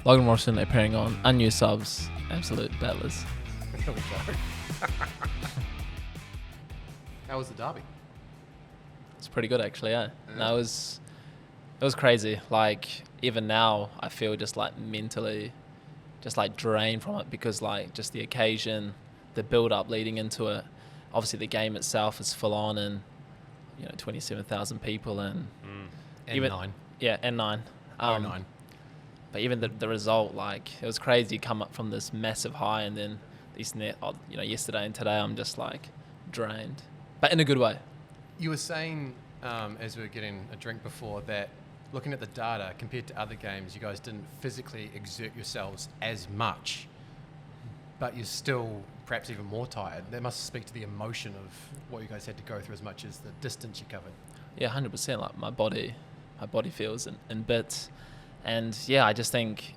Logan Rogerson appearing on Unused Subs. Absolute battlers. How was the derby? It's pretty good actually, yeah. No, it was crazy. Like even now I feel just like mentally just like drained from it because like just the occasion, the build up leading into it. Obviously the game itself is full on and 27,000 people and even 9. Yeah, and 9. 9. But even the result, like it was crazy to come up from this massive high and then yesterday and today I'm just like drained, but in a good way. You were saying as we were getting a drink before that looking at the data compared to other games, you guys didn't physically exert yourselves as much, but you're still perhaps even more tired. That must speak to the emotion of what you guys had to go through as much as the distance you covered. Yeah, 100%. Like my body feels in bits. And yeah, I just think,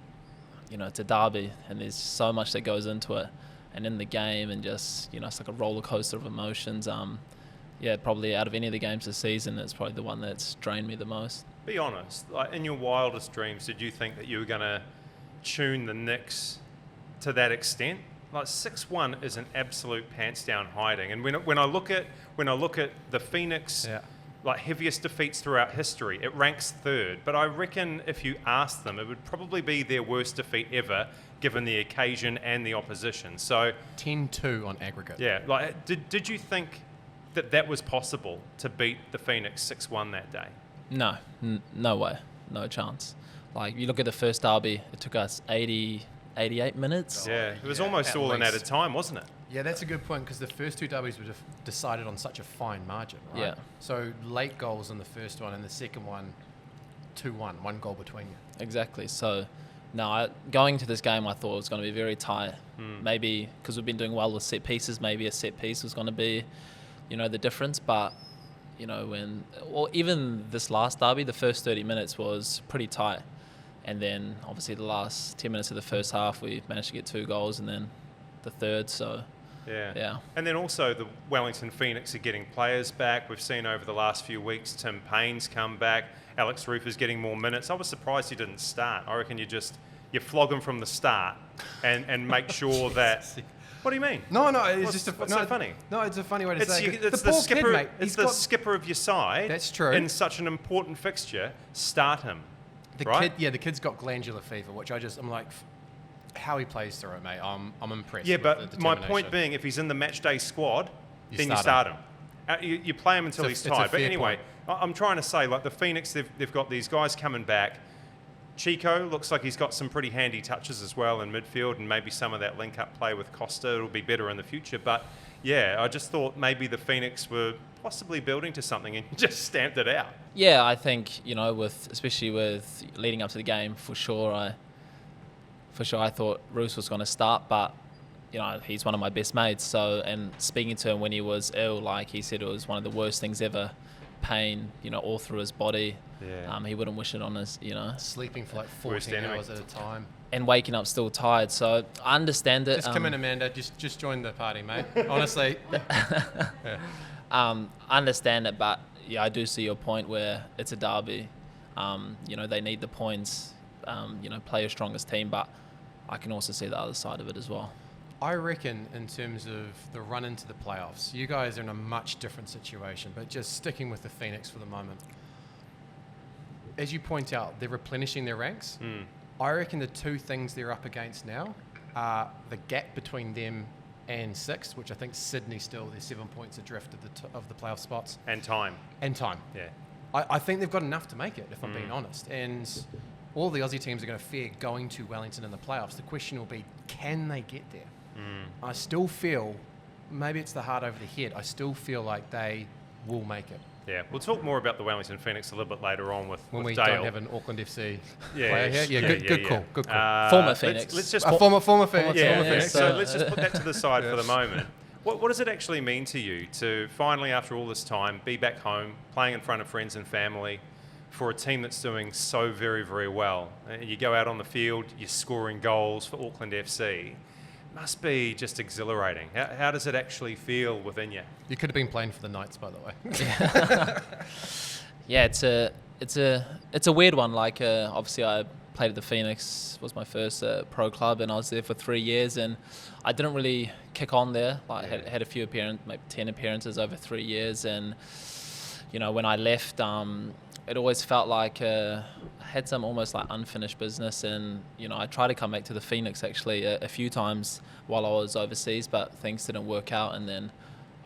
it's a derby and there's so much that goes into it. And in the game and just, it's like a roller coaster of emotions. Probably out of any of the games this season, it's probably the one that's drained me the most. Be honest, like in your wildest dreams, did you think that you were going to tune the Knicks to that extent? Like 6-1 is an absolute pants down hiding. And when I look at the Phoenix, like heaviest defeats throughout history, it ranks 3rd. But I reckon if you asked them, it would probably be their worst defeat ever, given the occasion and the opposition. So 10-2 on aggregate. Yeah, like did you think that was possible to beat the Phoenix 6-1 that day? No, no way, no chance. Like you look at the first derby, it took us 88 minutes. Yeah, it was almost all in added time, wasn't it? Yeah, that's a good point because the first 2 derbies were decided on such a fine margin, right? Yeah. So late goals in the first one and the second one, 2-1, 1 goal between you. Exactly. So, going into this game, I thought it was going to be very tight. Maybe because we've been doing well with set pieces, maybe a set piece was going to be, the difference. But, even this last derby, the first 30 minutes was pretty tight. And then, obviously, the last 10 minutes of the first half, we managed to get 2 goals and then the third. So, yeah. And then also the Wellington Phoenix are getting players back. We've seen over the last few weeks Tim Payne's come back. Alex Rufer's getting more minutes. I was surprised he didn't start. I reckon you flog him from the start and make sure that... What do you mean? No, What's so funny? No, it's a funny way to say it. It's the skipper, kid, mate. It's the skipper of your side. That's true. In such an important fixture, start him. The kid's got glandular fever, which I'm like, how he plays through it, mate. I'm impressed. Yeah, with but the my point being, if he's in the match day squad, then you start him. You play him until he's tired. But anyway, I'm trying to say, like the Phoenix, they've got these guys coming back. Chico looks like he's got some pretty handy touches as well in midfield, and maybe some of that link-up play with Costa. It'll be better in the future. But yeah, I just thought maybe the Phoenix were possibly building to something and just stamped it out. Yeah, I think especially with leading up to the game, for sure I thought Roos was going to start, but he's one of my best mates. So, and speaking to him when he was ill, like he said, it was one of the worst things ever. Pain, all through his body. Yeah. He wouldn't wish it on his, Sleeping for like 14 hours at a time. And waking up still tired. So I understand it. Just come in, Amanda. Just join the party, mate. Honestly. I understand it, but yeah, I do see your point where it's a derby. They need the points. Play your strongest team, but I can also see the other side of it as well. I reckon in terms of the run into the playoffs, you guys are in a much different situation, but just sticking with the Phoenix for the moment. As you point out, they're replenishing their ranks. I reckon the 2 things they're up against now are the gap between them and 6th, which I think Sydney still, they're 7 points adrift of the playoff spots. And time. Yeah. I think they've got enough to make it, if I'm being honest. And all the Aussie teams are going to fear going to Wellington in the playoffs. The question will be, can they get there? I still feel, maybe it's the heart over the head, I still feel like they will make it. Yeah, we'll talk more about the Wellington Phoenix a little bit later on with when we Dale. Don't have an Auckland FC player here. Good call. Former Phoenix. Let's just former Phoenix. So let's just put that to the side for the moment. What does it actually mean to you to finally, after all this time, be back home, playing in front of friends and family, for a team that's doing so very, very well? You go out on the field, you're scoring goals for Auckland FC. Must be just exhilarating. How does it actually feel within you? You could have been playing for the Knights, by the way. Yeah, it's a weird one. Like obviously I played at the Phoenix, was my first pro club, and I was there for 3 years, and I didn't really kick on there. Like, had a few maybe 10 appearances over 3 years, and when I left, it always felt like I had some almost like unfinished business, and I tried to come back to the Phoenix actually a few times while I was overseas, but things didn't work out. And then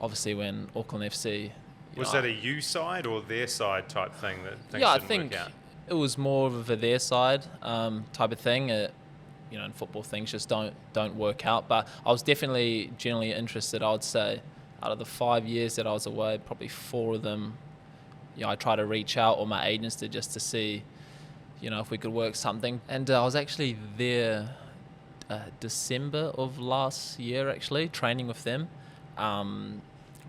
obviously when Auckland FC, was that a you side or their side type thing that things I didn't think work out? it was more of a their side type of thing. In football things just don't work out, but I was definitely generally interested. I would say out of the 5 years that I was away, probably 4 of them, I tried to reach out, or my agents did, just to see, if we could work something. And I was actually there December of last year, actually, training with them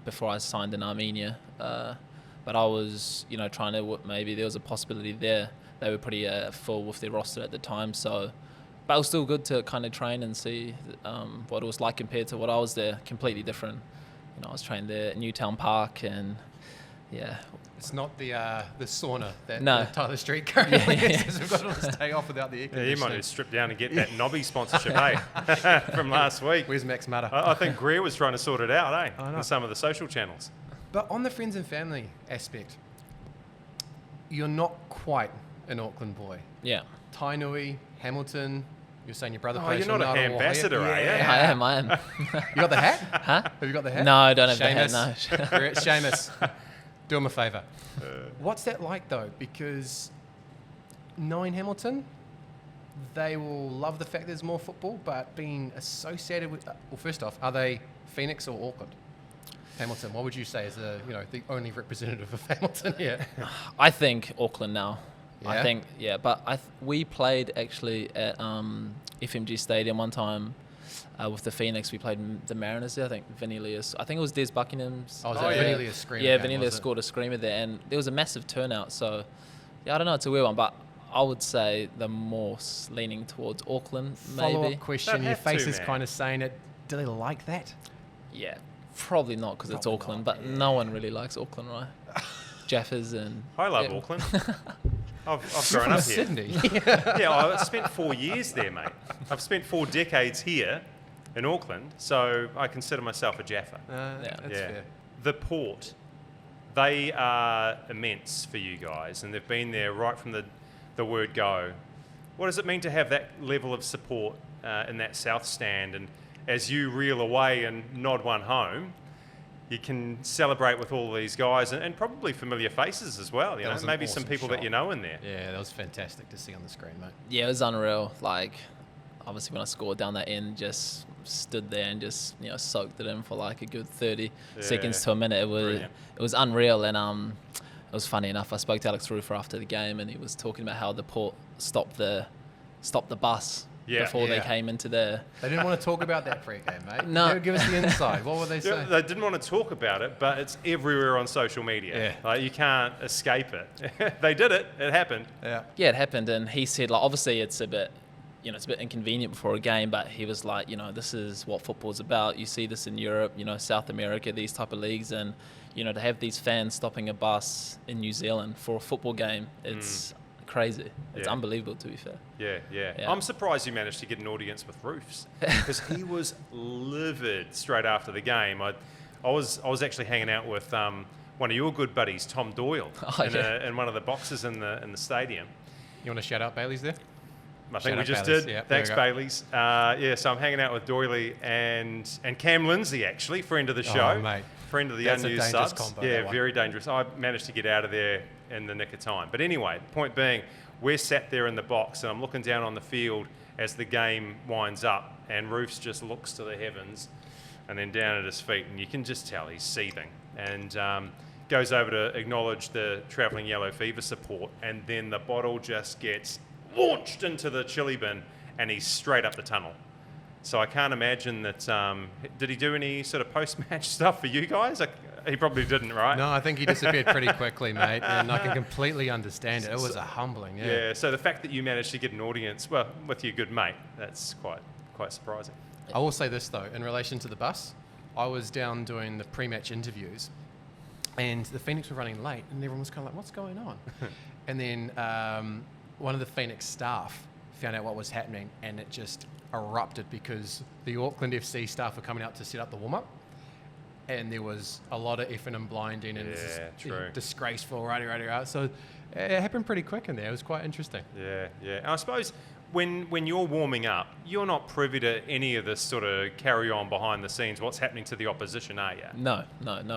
before I signed in Armenia. But I was, trying to, maybe there was a possibility there. They were pretty full with their roster at the time. So, but it was still good to kind of train and see what it was like compared to what I was there. Completely different. I was trained there at Newtown Park, and yeah. It's not the sauna that No. Tyler Street currently is. We've got to stay off without the air conditioning. You might have to strip down and get that Nobby sponsorship, from last week. Where's Max Matter? I think Greer was trying to sort it out, I know. on some of the social channels. But on the friends and family aspect, you're not quite an Auckland boy. Yeah. Tainui, Hamilton, you're saying your brother Oh, plays you're for not a Ngāra Wahia. ambassador, are you? I am. You got the hat? Huh? Have you got the hat? No, I don't have Seamus. the hat, no. Seamus, do him a favour. What's that like, though? Because knowing Hamilton, they will love the fact there's more football, but being associated with... Well, first off, are they Phoenix or Auckland? Hamilton, what would you say is the only representative of Hamilton here? I think Auckland now. Yeah? I think, but we played actually at FMG Stadium one time with the Phoenix. We played the Mariners there. I think Vinny Leas, I think it was Des Buckingham's. Oh, was that Vinny Leas screamer? Yeah, game, Vinny Leas was it? scored a screamer there, and there was a massive turnout. So, I don't know, it's a weird one, but I would say the more leaning towards Auckland, maybe. Follow-up question, Don't your have to, face is man. kind of saying it. Do they like that? Yeah, probably not because it's Probably Auckland, not, but no one really likes Auckland, right? Jaffers and... I love yeah. Auckland. I've grown up here. Sydney. Yeah, I spent 4 years there, mate. I've spent 4 decades here in Auckland, so I consider myself a Jaffa. That's fair. The port, they are immense for you guys, and they've been there right from the word go. What does it mean to have that level of support in that south stand? And as you reel away and nod one home, you can celebrate with all these guys and probably familiar faces as well. That was an Maybe some awesome people shot. that you know in there. Yeah, that was fantastic to see on the screen, mate. Yeah, it was unreal. Like, obviously when I scored down that end, just stood there and just, soaked it in for like a good 30 seconds to a minute. Brilliant. It was unreal. And it was funny enough, I spoke to Alex Rufer after the game, and he was talking about how the port stopped the bus before they came into there. They didn't want to talk about that pre-game, mate. No. Give us the inside. What were they Yeah, saying? they didn't want to talk about it, but it's everywhere on social media. Yeah. Like, you can't escape it. They did it. It happened. Yeah. Yeah, it happened, and he said, like, obviously it's a bit, it's a bit inconvenient before a game, but he was like, this is what football's about. You see this in Europe, South America, these type of leagues, and, to have these fans stopping a bus in New Zealand for a football game, it's crazy. It's Yeah. unbelievable, to be fair. Yeah. I'm surprised you managed to get an audience with Roofs because he was livid straight after the game. I was actually hanging out with one of your good buddies, Tom Doyle, in one of the boxes in the stadium. You want to shout out Bailey's there? I think Shout we out just Bailey's. did. Yeah, Thanks, there we Bailey's. So I'm hanging out with Doyley and Cam Lindsay, actually, friend of the show. Oh, mate. Friend of the That's a Unused dangerous Subs. combo, Yeah, that one. very dangerous. I managed to get out of there in the nick of time. But anyway, the point being, we're sat there in the box and I'm looking down on the field as the game winds up, and Roofs just looks to the heavens and then down at his feet, and you can just tell he's seething. And goes over to acknowledge the Travelling Yellow Fever support, and then the bottle just gets launched into the chili bin and he's straight up the tunnel. So I can't imagine that... did he do any sort of post-match stuff for you guys? He probably didn't, right? No, I think he disappeared pretty quickly, mate, and I can completely understand it. It was a humbling, Yeah, so the fact that you managed to get an audience, well, with your good mate, that's quite surprising. I will say this, though, in relation to the bus, I was down doing the pre-match interviews, and the Phoenix were running late, and everyone was kind of like, what's going on? And then one of the Phoenix staff found out what was happening, and it just erupted because the Auckland FC staff were coming out to set up the warm-up, and there was a lot of effing and blinding, and this is disgraceful, right. So it happened pretty quick in there. It was quite interesting. Yeah. And I suppose when you're warming up, you're not privy to any of this sort of carry on behind the scenes, what's happening to the opposition, are you? No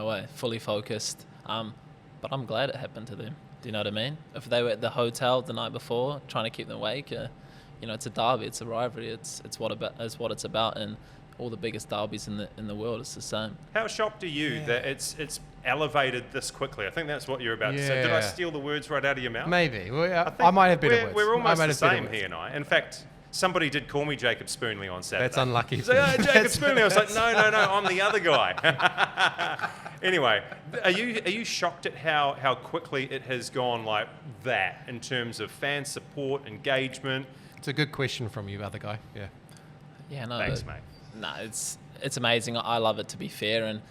way. Fully focused. But I'm glad it happened to them. Do you know what I mean? If they were at the hotel the night before, trying to keep them awake, it's a derby, it's a rivalry, it's what it's about, and all the biggest derbies in the world, it's the same. How shocked are you that it's elevated this quickly? I think that's what you're about to say. Did I steal the words right out of your mouth? Maybe. I might have better words. We're almost the same, he and I. In fact, somebody did call me Jacob Spoonley on Saturday. That's unlucky. He's like, Jacob Spoonley. I was like, no, I'm the other guy. Anyway, are you shocked at how quickly it has gone like that in terms of fan support, engagement? It's a good question from you, other guy. Yeah. Yeah, no. Thanks, mate. No, it's amazing. I love it, to be fair, and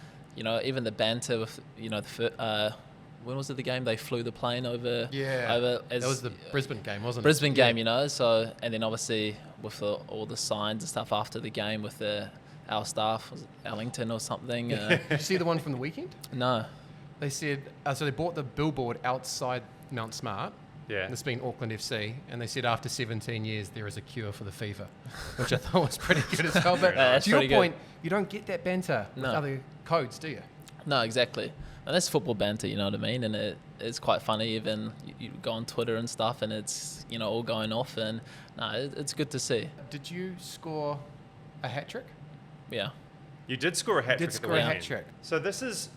even the banter with when was it the game they flew the plane over? That was the Brisbane game, wasn't it? Brisbane game, So and then obviously with all the signs and stuff after the game with our staff, was it Wellington or something? Did you see the one from the weekend? No. They said so they bought the billboard outside Mount Smart. Yeah. This being Auckland FC, and they said after 17 years there is a cure for the fever, which I thought was pretty good as well. But to your point, you don't get that banter with other codes, do you? No, exactly. And that's football banter, you know what I mean? And it's quite funny. Even you go on Twitter and stuff, and it's all going off, and it's good to see. Did you score a hat-trick? Yeah. You did score a hat-trick. Did score a hat-trick. So this is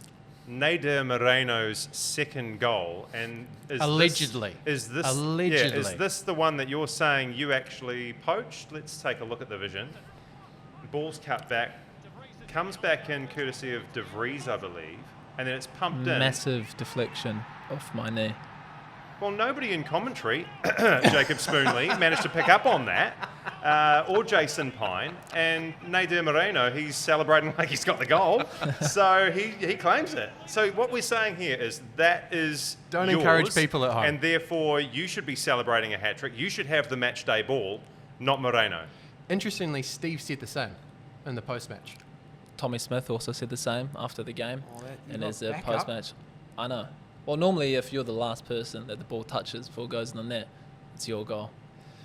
Nader Moreno's second goal, and allegedly. Is this the one that you're saying you actually poached? Let's take a look at the vision. Ball's cut back, comes back in courtesy of De Vries, I believe, and then it's pumped in. Massive deflection off my knee. Well, nobody in commentary, Jacob Spoonley, managed to pick up on that, or Jason Pine. And Nader Moreno, he's celebrating like he's got the goal, so he claims it. So what we're saying here is that is Don't yours, encourage people at home. and therefore you should be celebrating a hat-trick. You should have the match day ball, not Moreno. Interestingly, Steve said the same in the post-match. Tommy Smith also said the same after the game, and as a post-match. I know. Well, normally if you're the last person that the ball touches before it goes in the net, it's your goal.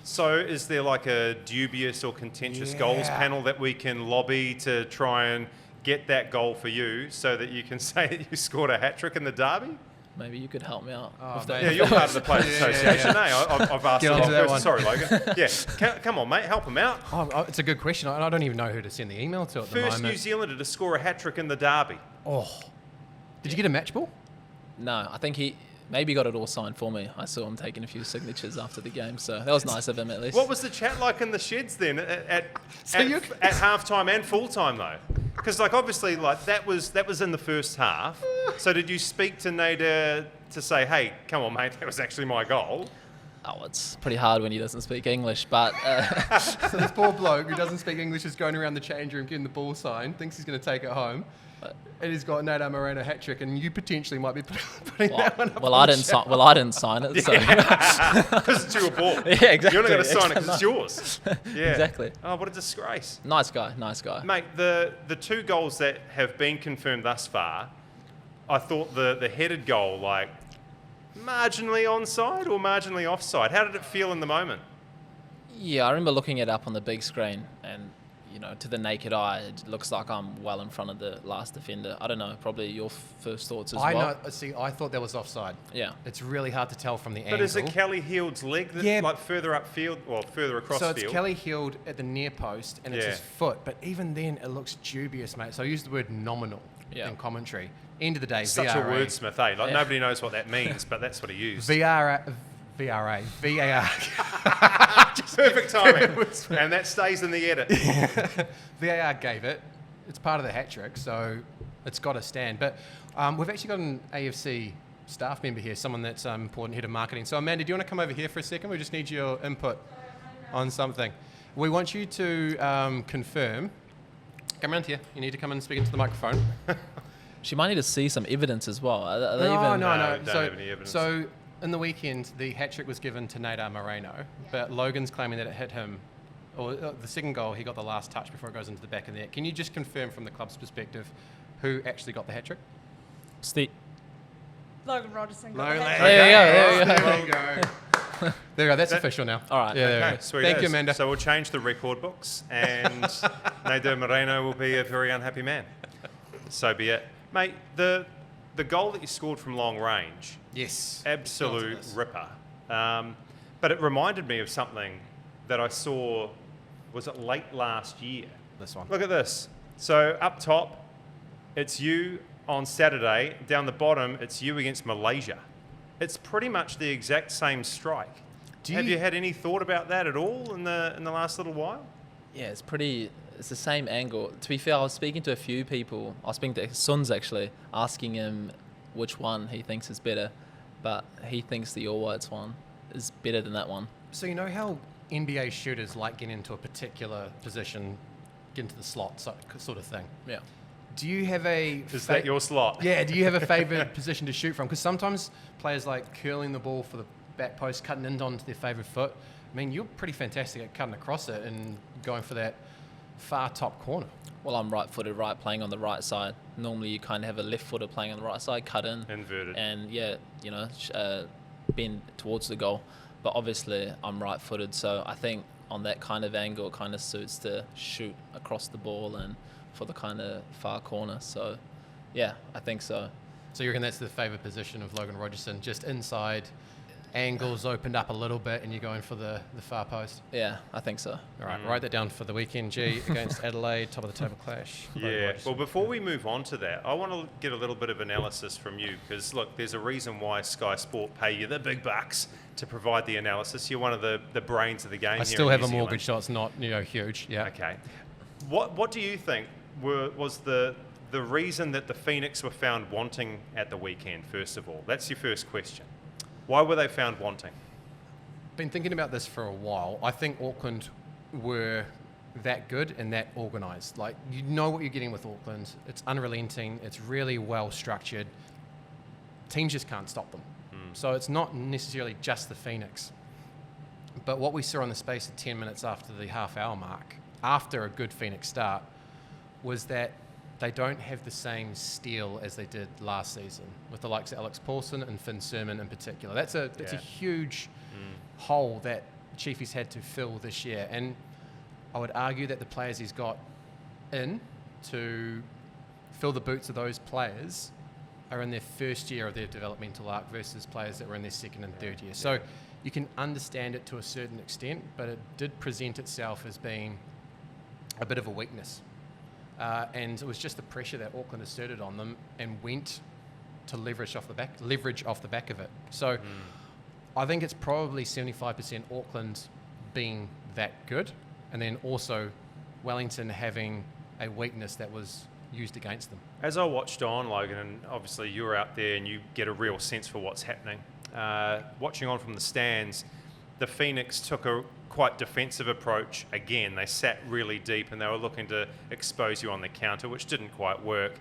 So is there like a dubious or contentious goals panel that we can lobby to try and get that goal for you so that you can say that you scored a hat-trick in the derby? Maybe you could help me out. With that. Yeah, you're part of the Players Association, I've asked Get onto that one. Sorry, Logan. Yeah, come on, mate, help him out. Oh, it's a good question. I don't even know who to send the email to at the moment. First New Zealander to score a hat-trick in the derby. Oh. Did you get a match ball? No, I think he maybe got it all signed for me. I saw him taking a few signatures after the game, so that was nice of him at least. What was the chat like in the sheds then at half-time and full-time though? Because obviously that was in the first half. So did you speak to Nader to say, hey, come on mate, that was actually my goal? Oh, it's pretty hard when he doesn't speak English, but... So this poor bloke who doesn't speak English is going around the change room getting the ball signed, thinks he's going to take it home. And he's got Nader Moreno hat-trick, and you potentially might be putting that one up. Well, I didn't sign it, so... Because it's your ball. Yeah, exactly. You're not going to sign it because it's yours. Yeah. Exactly. Oh, what a disgrace. Nice guy. Mate, the two goals that have been confirmed thus far, I thought the headed goal, marginally onside or marginally offside. How did it feel in the moment? Yeah, I remember looking it up on the big screen, and to the naked eye, it looks like I'm well in front of the last defender. I don't know, probably your first thoughts as well. I thought that was offside. Yeah. It's really hard to tell from the angle. But is it Kelly Heald's leg that's further upfield, further across field? So it's Kelly Heald at the near post, and it's his foot. But even then, it looks dubious, mate. So I used the word nominal in commentary. End of the day, Such VRA. a wordsmith, eh? Nobody knows what that means, but that's what he used. VAR. Perfect timing. And that stays in the edit. VAR gave it. It's part of the hat-trick, so it's got to stand. But we've actually got an AFC staff member here, someone that's important, head of marketing. So Amanda, do you want to come over here for a second? We just need your input on something. We want you to confirm. Come around here. You need to come and speak into the microphone. She might need to see some evidence as well. No. Don't have any evidence. So in the weekend, the hat-trick was given to Nader Moreno, but Logan's claiming that it hit him, or the second goal, he got the last touch before it goes into the back of the net. Can you just confirm from the club's perspective who actually got the hat-trick? Steve. Logan Rogerson. Logan. There you go. There you go. There you go. That's official now. All right. Yeah, there we Okay, go. sweet Thank as. you, Amanda. So we'll change the record books, and Nader Moreno will be a very unhappy man. So be it. Mate, the goal that you scored from long range, Yes. absolute Yes. ripper. But it reminded me of something that I saw, was it late last year? This one. Look at this. So up top, it's you on Saturday. Down the bottom, it's you against Malaysia. It's pretty much the exact same strike. Have you had any thought about that at all in the last little while? Yeah, it's the same angle. To be fair, I was speaking to a few people. I was speaking to Sons actually, asking him which one he thinks is better. But he thinks the All Whites one is better than that one. So you know how NBA shooters like getting into a particular position, get into the slot sort of thing? Yeah. Do you have a... Is that your slot? Yeah, do you have a favoured position to shoot from? Because sometimes players like curling the ball for the back post, cutting in onto their favoured foot. I mean, you're pretty fantastic at cutting across it and going for that far top corner. Well, I'm right-footed, right, playing on the right side. Normally, you kind of have a left-footer playing on the right side, cut in. Inverted. And, yeah, bend towards the goal. But obviously, I'm right-footed, so I think on that kind of angle, it kind of suits to shoot across the ball and for the kind of far corner. So, yeah, I think so. So you reckon that's the favoured position of Logan Rogerson, just inside, angles opened up a little bit, and you're going for the far post? Yeah, I think so. All right, write that down for the weekend, G, against Adelaide, top of the table clash. Logan Yeah. Rogerson. Well, before we move on to that, I want to get a little bit of analysis from you because, look, there's a reason why Sky Sport pay you the big bucks to provide the analysis. You're one of the brains of the game. I here still in have New a Zealand. mortgage, so it's not huge. Yeah. Okay. What do you think was the reason that the Phoenix were found wanting at the weekend, first of all? That's your first question. Why were they found wanting? Been thinking about this for a while. I think Auckland were that good and that organised. Like, you know what you're getting with Auckland. It's unrelenting. It's really well structured. Teams just can't stop them. So it's not necessarily just the Phoenix. But what we saw in the space of 10 minutes after the half-hour mark, after a good Phoenix start, was that they don't have the same steel as they did last season with the likes of Alex Paulson and Finn Sermon in particular. That's a huge hole that Chiefy's had to fill this year. And I would argue that the players he's got in to fill the boots of those players are in their first year of their developmental arc versus players that were in their second and third year. So you can understand it to a certain extent, but it did present itself as being a bit of a weakness. And it was just the pressure that Auckland asserted on them and went to leverage off the back of it. So I think it's probably 75% Auckland being that good, and then also Wellington having a weakness that was used against them. As I watched on, Logan, and obviously you're out there and you get a real sense for what's happening. Watching on from the stands, the Phoenix took a quite defensive approach again. They sat really deep and they were looking to expose you on the counter, which didn't quite work.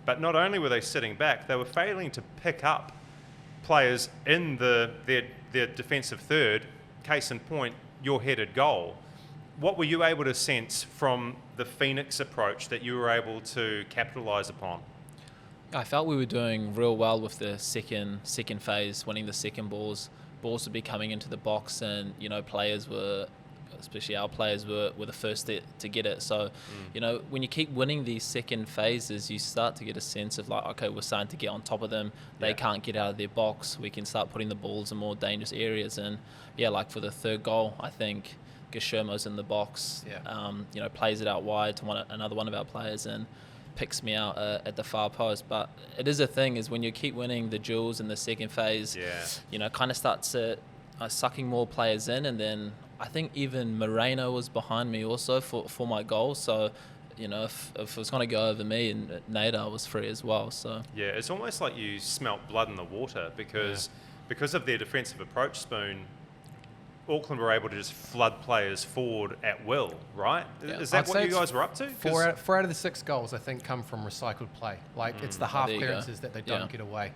But not only were they sitting back, they were failing to pick up players in their defensive third. Case in point, your headed goal. What were you able to sense from the Phoenix approach that you were able to capitalise upon? I felt we were doing real well with the second phase, winning the second balls. Balls would be coming into the box, and players were, especially our players, were the first to get it. So, when you keep winning these second phases, you start to get a sense of like, okay, we're starting to get on top of them. They can't get out of their box. We can start putting the balls in more dangerous areas. And like for the third goal, I think Gashermo's in the box. Plays it out wide to another one of our players and picks me out at the far post. But it is a thing, is when you keep winning the duels in the second phase, kind of starts sucking more players in. And then I think even Moreno was behind me also for my goal. So, if it was going to go over me, and Nader was free as well. So it's almost like you smelt blood in the water because of their defensive approach, Spoon. Auckland were able to just flood players forward at will, right? Yeah. Is that what you guys were up to? Four out of the 6 goals, I think, come from recycled play. Like, it's the half there you clearances go. that they don't get away.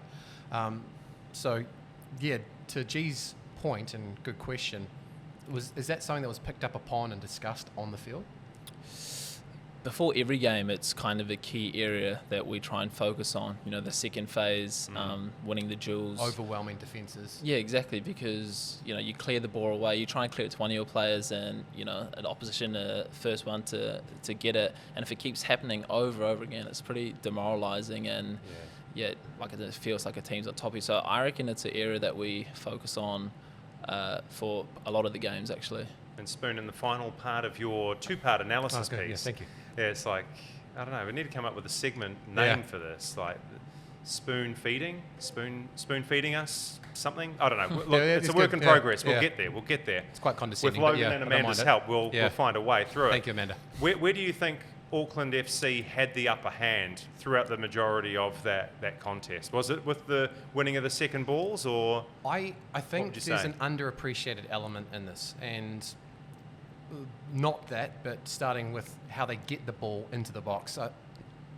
So, to G's point, and good question, is that something that was picked up upon and discussed on the field? Before every game, it's kind of a key area that we try and focus on. You know, the second phase, winning the duels. Overwhelming defences. Yeah, exactly, because, you know, you clear the ball away, you try and clear it to one of your players, and, you know, an opposition, first one to get it. And if it keeps happening over again, it's pretty demoralising, and like it feels like a team's on top of you. So I reckon it's an area that we focus on for a lot of the games, actually. And Spoon, in the final part of your two-part analysis piece. Yeah, thank you. Yeah, it's like, I don't know, we need to come up with a segment name for this, like spoon feeding us something. I don't know. Look, it's a work in progress. We'll get there. It's quite condescending. With Logan and Amanda's help, we'll find a way through it. Thank you, Amanda. Where do you think Auckland FC had the upper hand throughout the majority of that contest? Was it with the winning of the second balls, or? I think there's an underappreciated element in this, and not that, but starting with how they get the ball into the box.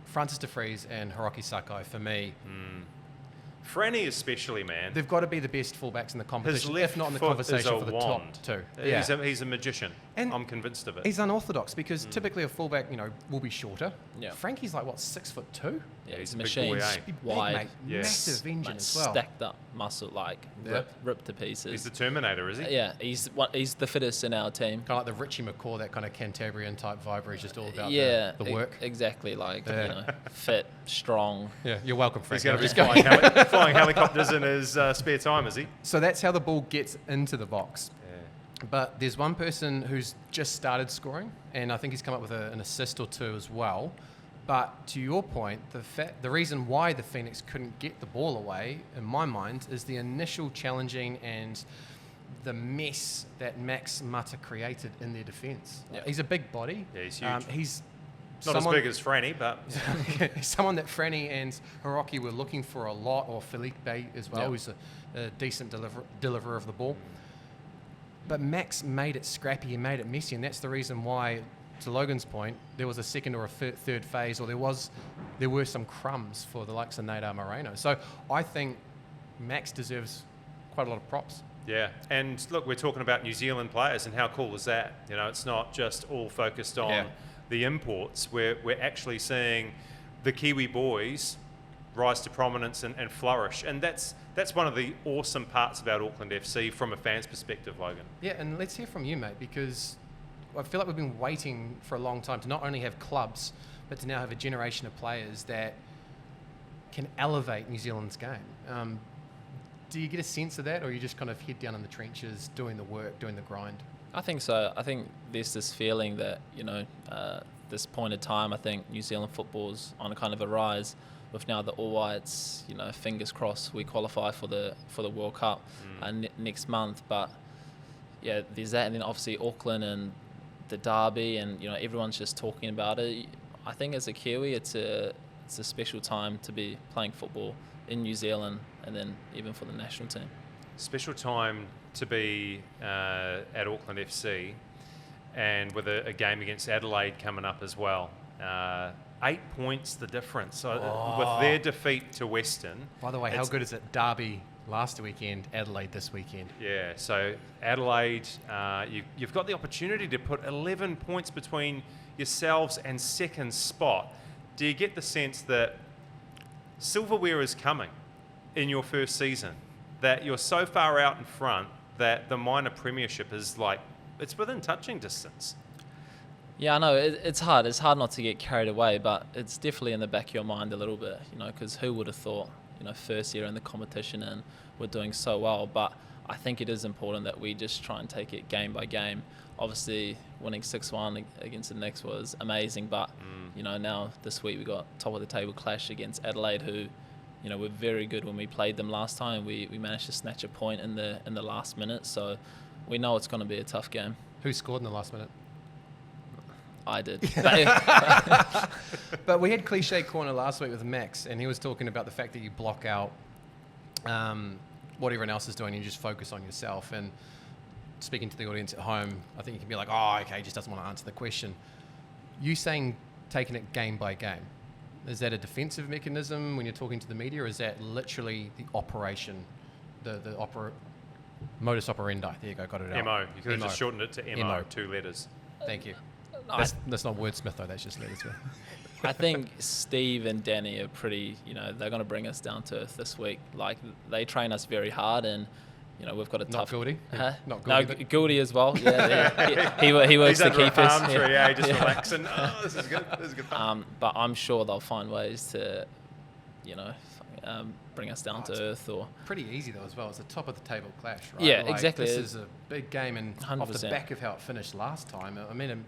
Francis de Vries and Hiroki Sakai, for me. Franny especially, man. They've got to be the best fullbacks in the competition, His left if not in the foot conversation is a for the wand. top two. He's a magician. And I'm convinced of it. He's unorthodox because typically a fullback, will be shorter. Yeah. Frankie's like, 6'2"? Yeah, he's a big machine, boy, eh? Big, wide, mate. Yeah. Massive engine like as well. stacked up muscle, like ripped to pieces. He's the Terminator, is he? Yeah, he's the fittest in our team. Kind of like the Richie McCaw, that kind of Cantabrian type vibe where he's just all about the work. Exactly, like, fit, strong. Yeah, you're welcome, Frank. He's going to be flying helicopters in his spare time, is he? So that's how the ball gets into the box. But there's one person who's just started scoring, and I think he's come up with an assist or two as well. But to your point, the reason why the Phoenix couldn't get the ball away, in my mind, is the initial challenging and the mess that Max Mata created in their defence. Yeah. He's a big body. Yeah, he's huge. He's Not as big as Franny, but... someone that Franny and Hiroki were looking for a lot, or Felipe as well, who's a decent deliverer of the ball. But Max made it scrappy and made it messy, and that's the reason why, to Logan's point, there was a second or a third phase, or there were some crumbs for the likes of Nadar Moreno. So I think Max deserves quite a lot of props. Yeah, and look, we're talking about New Zealand players, and how cool is that? It's not just all focused on the imports. We're actually seeing the Kiwi boys rise to prominence and flourish, and that's one of the awesome parts about Auckland FC from a fan's perspective, Logan. Yeah, and let's hear from you, mate, because I feel like we've been waiting for a long time to not only have clubs, but to now have a generation of players that can elevate New Zealand's game. Do you get a sense of that, or are you just kind of head down in the trenches, doing the work, doing the grind? I think so. I think there's this feeling that, this point of time, I think New Zealand football's on a kind of a rise. With now the All Whites, fingers crossed we qualify for the World Cup next month. But yeah, there's that, and then obviously Auckland and the derby, and everyone's just talking about it. I think as a Kiwi, it's a special time to be playing football in New Zealand, and then even for the national team. Special time To be at Auckland FC, and with a game against Adelaide coming up as well. 8 points the difference. So with their defeat to Western. By the way, how good is it? Derby last weekend, Adelaide this weekend. Yeah, so Adelaide, you've got the opportunity to put 11 points between yourselves and second spot. Do you get the sense that silverware is coming in your first season? That you're so far out in front that the minor premiership is it's within touching distance? Yeah, I know, it's hard. It's hard not to get carried away, but it's definitely in the back of your mind a little bit, because who would have thought, first year in the competition and we're doing so well. But I think it is important that we just try and take it game by game. Obviously, winning 6-1 against the Knicks was amazing, but, now this week we got top of the table clash against Adelaide, who, we're very good. When we played them last time, we managed to snatch a point in the last minute, so we know it's going to be a tough game. Who scored in the last minute? I did. But we had Cliche Corner last week with Max, and he was talking about the fact that you block out what everyone else is doing and you just focus on yourself. And speaking to the audience at home, I think you can be like, okay, he just doesn't want to answer the question. You saying taking it game by game, is that a defensive mechanism when you're talking to the media, or is that literally the operation, the Modus operandi. There you go, got it out. MO. You could have MO. just shortened it to MO, MO. 2 letters. Thank you. I, That's not wordsmith though, that's just letters. I think Steve and Danny are pretty, they're going to bring us down to earth this week. Like, they train us very hard, and, we've got a Not tough... Gouldy? Huh? Not No, Gouldy? Gouldy as well. Yeah, he works He's the under a keepers. palm tree, just relaxing. Oh, this is good. This is good fun. But I'm sure they'll find ways to, bring us down to earth or... Pretty easy though as well. It's a top of the table clash, right? Yeah, exactly. This is a big game, and off the 100%. back of how it finished last time, I mean,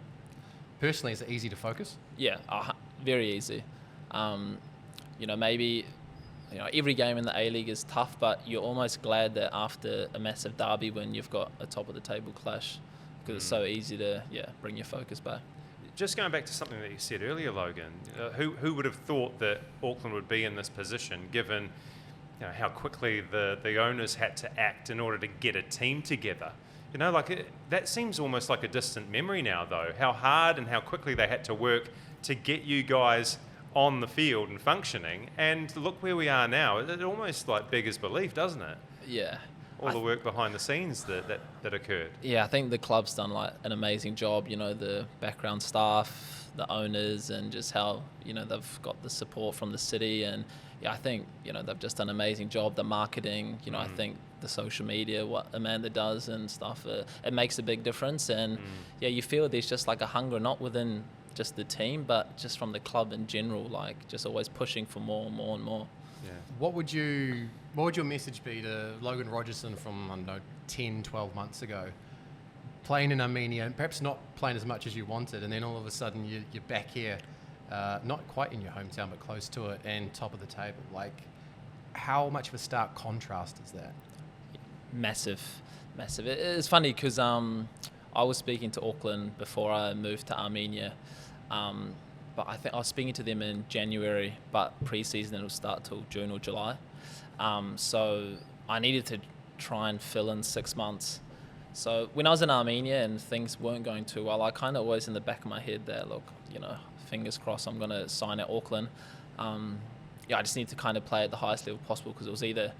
personally, is it easy to focus? Yeah, very easy. Maybe every game in the A-League is tough, but you're almost glad that after a massive derby win, you've got a top of the table clash, because it's so easy to bring your focus back. Just going back to something that you said earlier, Logan, who would have thought that Auckland would be in this position, given how quickly the owners had to act in order to get a team together? That seems almost like a distant memory now, though. How hard and how quickly they had to work to get you guys on the field and functioning. And look where we are now. It almost like beggars belief, doesn't it? Yeah. All the work behind the scenes that occurred. Yeah, I think the club's done like an amazing job. The background staff, the owners, and just how they've got the support from the city. And I think they've just done an amazing job. The marketing, I think the social media, what Amanda does and stuff, it makes a big difference. And you feel there's just like a hunger, not within just the team, but just from the club in general, like just always pushing for more and more and more. Yeah. What would your message be to Logan Rogerson from, 10, 12 months ago, playing in Armenia, and perhaps not playing as much as you wanted, and then all of a sudden you're back here, not quite in your hometown, but close to it, and top of the table? Like, how much of a stark contrast is that? Massive. It's funny because I was speaking to Auckland before I moved to Armenia, but I think I was speaking to them in January, but pre-season it'll start till June or July. So I needed to try and fill in 6 months. So when I was in Armenia and things weren't going too well, I kind of always in the back of my head that, look, fingers crossed I'm going to sign at Auckland. I just need to kind of play at the highest level possible, because it was either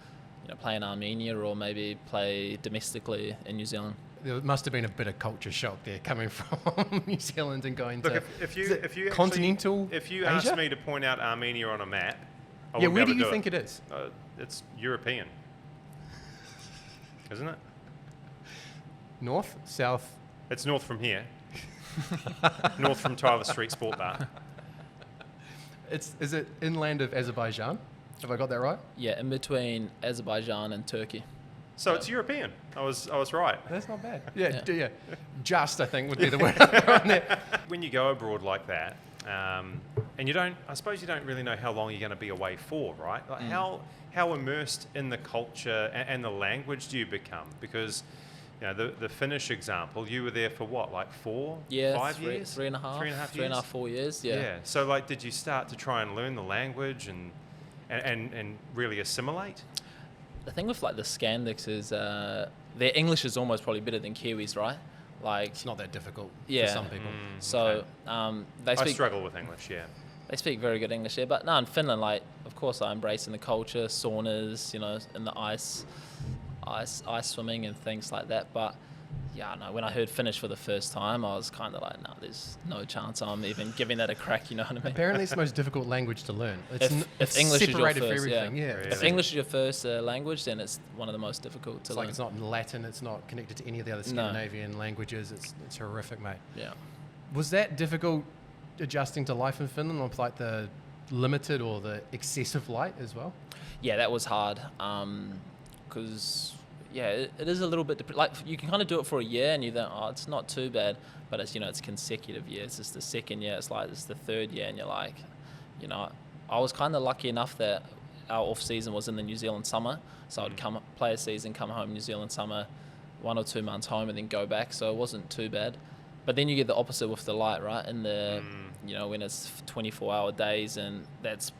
play in Armenia or maybe play domestically in New Zealand. There must have been a bit of culture shock there, coming from New Zealand and going Look, to if you continental If you Asia? asked me to point out Armenia on a map, I Yeah, wouldn't where be do able you to think it is? It's European, isn't it? North, south? It's north from here. North from Tyler Street Sport Bar. Is it inland of Azerbaijan? Have I got that right? Yeah, in between Azerbaijan and Turkey. So it's European. I was right. That's not bad. Yeah. Just, I think, would be the word on there. When you go abroad like that, and I suppose you don't really know how long you're going to be away for, right? Like how immersed in the culture and the language do you become? Because the Finnish example, you were there for what, like 5 years? 3.5 years. 3.5, 4 years. Yeah. So like, did you start to try and learn the language and really assimilate? The thing with like the Scandics is their English is almost probably better than Kiwis, right? Like, It's not that difficult Yeah. for some people. so they I speak. struggle with English, yeah. They speak very good English here, but no, in Finland, like, of course, I embrace in the culture, saunas, in the ice swimming and things like that. But yeah, no, when I heard Finnish for the first time, I was kind of like, no, there's no chance I'm even giving that a crack. You know what I mean? Apparently, it's the most difficult language to learn. It's If English is your separated first, for everything. Yeah. Really? If English is your first language, then it's one of the most difficult to It's learn. like it's not in Latin. It's not connected to any of the other No. Scandinavian languages. It's horrific, mate. Yeah. Was that difficult adjusting to life in Finland, with like the limited or the excessive light as well? Yeah, that was hard. Because it is a little bit like you can kind of do it for a year and you think, oh, it's not too bad, but it's it's consecutive years. It's the second year. It's like it's the third year, and you're like, I was kind of lucky enough that our off season was in the New Zealand summer, so I'd play a season, come home New Zealand summer, 1 or 2 months home, and then go back. So it wasn't too bad. But then you get the opposite with the light, right? And the when it's 24-hour days, and that's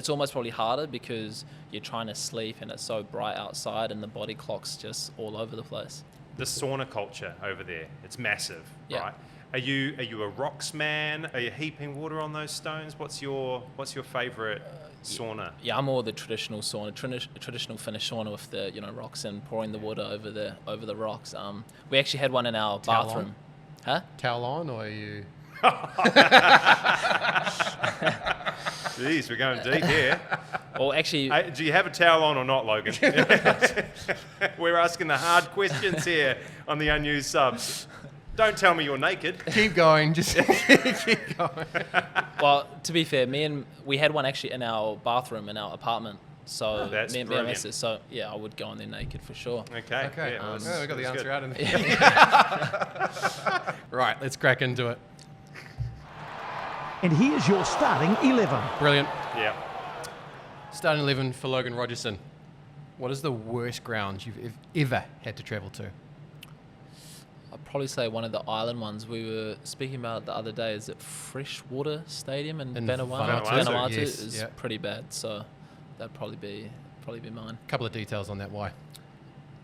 almost probably harder because you're trying to sleep and it's so bright outside and the body clock's just all over the place. The sauna culture over there, it's massive, Yeah. right? Are you a rocks man? Are you heaping water on those stones? What's your favourite sauna? Yeah, I'm more the traditional sauna, traditional Finnish sauna with the rocks and pouring the water over the rocks. We actually had one in our Towel bathroom. Huh? Towel on, or are you? Jeez, we're going deep here. Well, actually, Hey, do you have a towel on or not, Logan? We're asking the hard questions here on the Unused Subs. Don't tell me you're naked. Keep going, just keep going. well, to be fair, we had one actually in our bathroom in our apartment. So That's me and brilliant. missus, so yeah, I would go on there naked for sure. Okay. Okay, Yeah, we got the answer out. out. Right, let's crack into it. And here's your starting 11. Brilliant. Yeah. Starting 11 for Logan Rogerson. What is the worst ground you've ever had to travel to? I'd probably say one of the island ones. We were speaking about it the other day. Is it Freshwater Stadium in Vanuatu? Vanuatu, yes, is yeah. pretty bad. So that'd probably be mine. A couple of details on that. Why?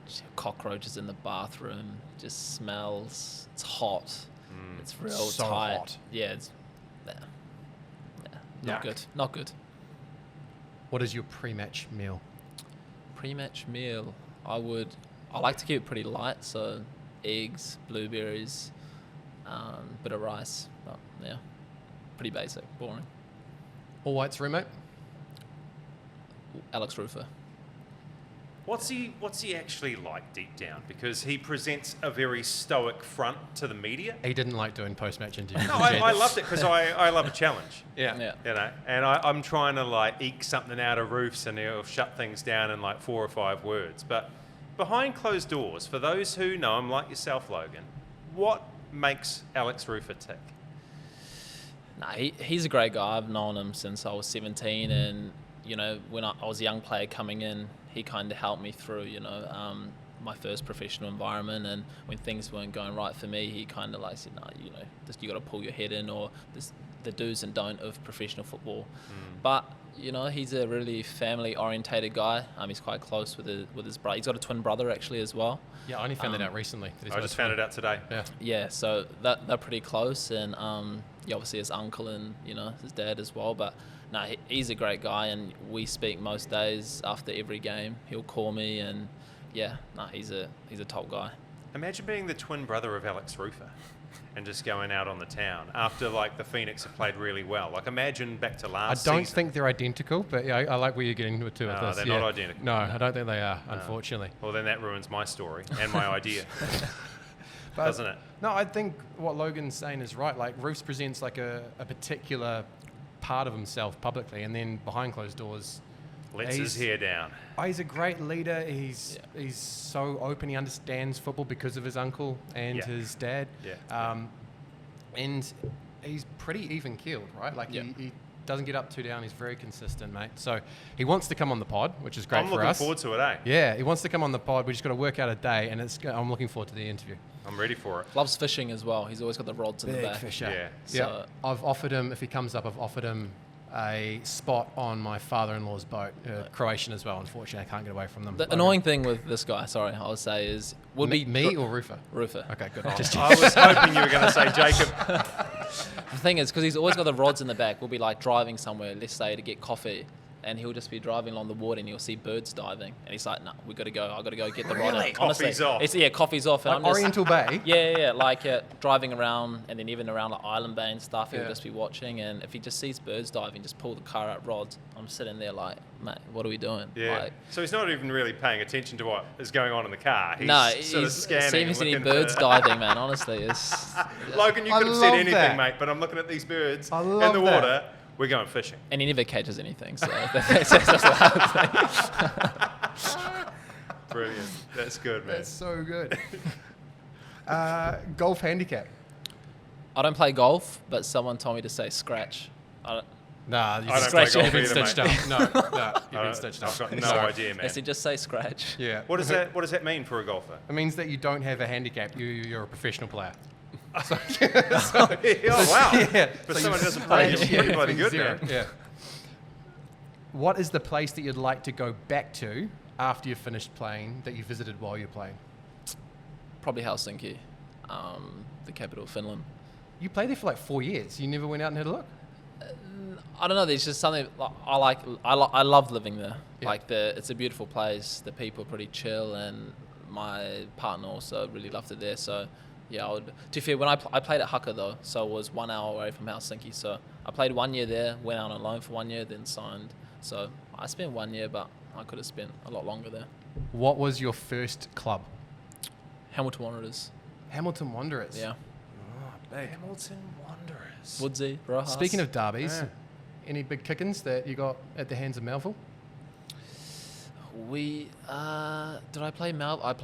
Just cockroaches in the bathroom. Just smells. It's hot. It's real So tight. hot. Yeah, it's not Yuck. good. Not good. What is your pre-match meal? Pre-match meal. I like to keep it pretty light. So eggs, blueberries, bit of rice. But yeah, pretty basic, boring. All whites roommate? Alex Rufer. What's he actually like deep down? Because he presents a very stoic front to the media. He didn't like doing post-match interviews. No, I loved it because I love a challenge. Yeah. And I'm trying to like eke something out of Roofs, and he'll shut things down in like 4 or 5 words. But behind closed doors, for those who know him, like yourself, Logan, what makes Alex Rufer tick? Nah, he's a great guy. I've known him since I was 17, and when I was a young player coming in, he kind of helped me through, my first professional environment. And when things weren't going right for me, he kind of said, no, you got to pull your head in, or the do's and don't of professional football. But he's a really family-orientated guy. He's quite close with his brother. He's got a twin brother actually as well. Yeah, I only found that out recently. that he's I got just a found twin. it out today. Yeah. Yeah, so they're pretty close, and obviously his uncle and his dad as well. But no, he's a great guy, and we speak most days after every game. He'll call me, and yeah, no, he's a top guy. Imagine being the twin brother of Alex Rufer and just going out on the town after like the Phoenix have played really well. Like imagine back to last I don't season. think they're identical, but yeah, I like where you're getting to it too with No, this. they're yeah. not identical. No, I don't think they are, unfortunately. Well, then that ruins my story and my idea, But doesn't it? No, I think what Logan's saying is right. Like Roofs presents like a particular part of himself publicly, and then behind closed doors, Lets his hair down. he's a great leader. He's so open. He understands football because of his uncle and Yeah. his dad. Yeah. And he's pretty even keeled, right? Like he doesn't get up too down. He's very consistent, mate. So he wants to come on the pod, which is great I'm for looking us. forward to it, eh? Yeah, he wants to come on the pod. We just got to work out a day, and I'm looking forward to the interview. I'm ready for it. Loves fishing as well. He's always got the rods in the back. Fisher. Yeah. So- I've offered him, if he comes up, I've offered him a spot on my father-in-law's boat, Croatian as well. Unfortunately, I can't get away from them. The annoying thing with this guy, sorry, I would say is me or Rufer? Rufer. Okay, good. I was hoping you were going to say Jacob. The thing is, because he's always got the rods in the back, we'll be like driving somewhere, let's say to get coffee, and he'll just be driving along the water, and you'll see birds diving, and he's like, "No, we got to go. I got to go get the rod out." Honestly, Coffee's off. Coffee's off. And Like I'm just, Oriental Bay. Yeah, like driving around, and then even around like Island Bay and stuff, he'll Yeah. just be watching, and if he just sees birds diving, just pull the car out rods. I'm sitting there like, mate, what are we doing? Yeah. Like, So he's not even really paying attention to what is going on in the car. He's no, sort of he's scanning. seeing if there's any looking birds for- diving, man. Honestly, it's Logan, you I could have said love anything, that. mate, but I'm looking at these birds I in love the that. water. We're going fishing. and he never catches anything. So that's the thing. Brilliant. That's good, man. That's so good. Golf handicap. I don't play golf, but someone told me to say scratch. Nah, I don't play Scratch golf it. You've been either, stitched mate. up. No, you've been stitched up. I've got no So- idea, man. I said just say scratch. Yeah. What does that mean for a golfer? It means that you don't have a handicap. You're a professional player. Oh, wow. Yeah. But So someone you- doesn't play, you're Yeah, pretty bloody it's good, zero. man. Yeah. What is the place that you'd like to go back to after you've finished playing that you visited while you're playing? Probably Helsinki, the capital of Finland. You played there for like 4 years. You never went out and had a look? I don't know. There's just something I love living there. Yeah. It's a beautiful place. The people are pretty chill, and my partner also really loved it there. So, yeah, to be fair, when I played at Haka though, so it was 1 hour away from Helsinki. So I played 1 year there, went out on loan for 1 year, then signed. So I spent 1 year, but I could have spent a lot longer there. What was your first club? Hamilton Wanderers. Hamilton Wanderers. Yeah. Oh, big. Hamilton Wanderers. Woodsy, Rojas. Speaking of derbies, any big kick-ins that you got at the hands of Melville? did I play I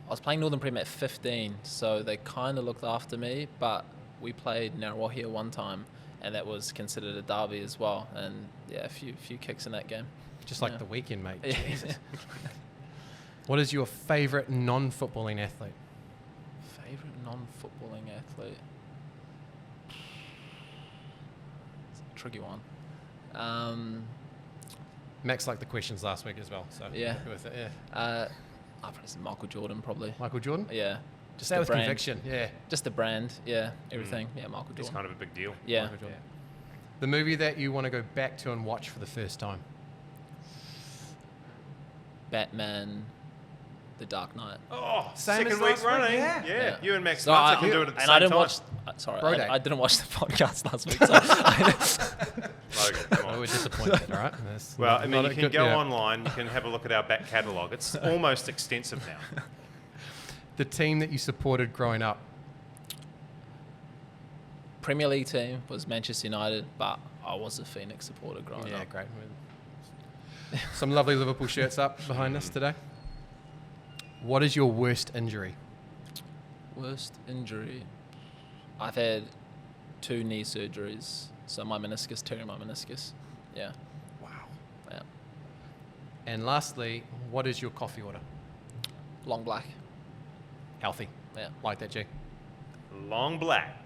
was playing Northern Premier at 15, so they kind of looked after me, but we played Ngaruahia one time, and that was considered a derby as well, and yeah, a few kicks in that game. Just like the weekend, mate. Yeah. Jesus. What is your favourite non-footballing athlete? Favorite non-footballing athlete? It's a tricky one. Max liked the questions last week as well, so Yeah. happy with it, yeah. I'd probably say Michael Jordan, probably. Michael Jordan? Yeah. Just Say the with brand. conviction, yeah. Just the brand, yeah, everything. Yeah, Michael It's Jordan. kind of a big deal. Yeah. Michael Jordan. The movie that you want to go back to and watch for the first time? Batman, The Dark Knight. Oh, Same as second week last week, running. yeah. Yeah. You and Max So Munter can do it at the and same I didn't time. watch. Bro day. I didn't watch the podcast last week. So Logan, come Oh, on. we're disappointed, all right? That's Well, I not mean, a you can good- go yeah. online. You can have a look at our back catalogue. It's almost extensive now. The team that you supported growing up? Premier League team was Manchester United, but I was a Phoenix supporter growing Yeah, up. great. Some lovely Liverpool shirts up behind us today. What is your worst injury? Worst injury. I've had 2 knee surgeries. So my meniscus, tearing my meniscus. Yeah. Wow. Yeah. And lastly, what is your coffee order? Long black. Healthy. Yeah. Like that, G. Long black.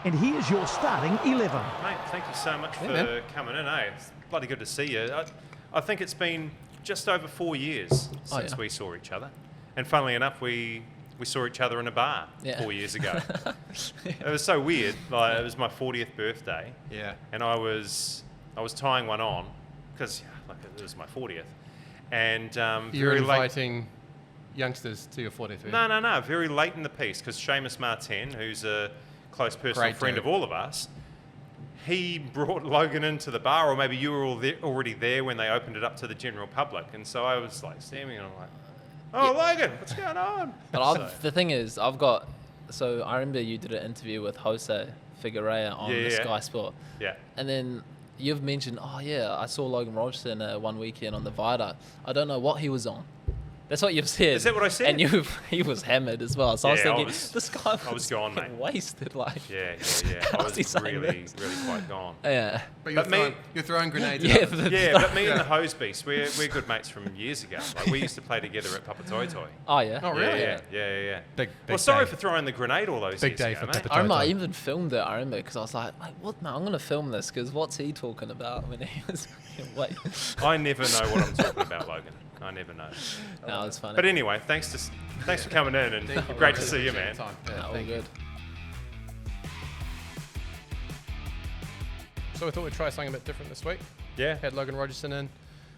And here's your starting 11. Mate, thank you so much Yeah, for man. coming in. It's bloody good to see you. I think it's been just over 4 years Oh, since yeah. we saw each other. And funnily enough, we saw each other in a bar Yeah. 4 years ago. It was so weird. Like, it was my 40th birthday. Yeah. And I was tying one on because it was my 40th. And You're very late. inviting youngsters to your 40th birthday. No. Very late in the piece because Seamus Martin, who's a close personal Great friend dude. of all of us, he brought Logan into the bar, or maybe you were already there when they opened it up to the general public. And so I was like standing and I'm like, oh, Logan, what's going on? But the thing is, I remember you did an interview with Jose Figueroa on the Sky Sport. Yeah. And then you've mentioned, oh yeah, I saw Logan Rogerson one weekend on the Viaduct. I don't know what he was on. That's what you've said. Is that what I said? And he was hammered as well. So I was Yeah, thinking, this guy was gone, mate. wasted. Like, Yeah. How I was he was saying really this? quite gone. yeah. But But you're throwing grenades Yeah, at us. But me and the Hose Beast, we're good mates from years ago. Like, we used to play together at Papatoetoe. Oh yeah. Oh, really? Yeah. Big Well, sorry day. for throwing the grenade all those Big years day ago, for mate. Papatoetoe. I remember I even filmed it. I remember because I was like, what? Man, I'm gonna film this because what's he talking about when he was? Wait. I never know what I'm talking about, Logan. I never know. No, it's funny. But anyway, thanks for coming in, and great to see you, man. Yeah, all thank you. good. So we thought we'd try something a bit different this week. Yeah. Had Logan Rogerson in.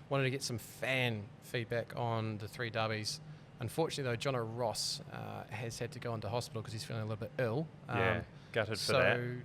Wanted to get some fan feedback on the 3 derbies. Unfortunately, though, Jono Ross has had to go into hospital because he's feeling a little bit ill. Yeah, gutted for so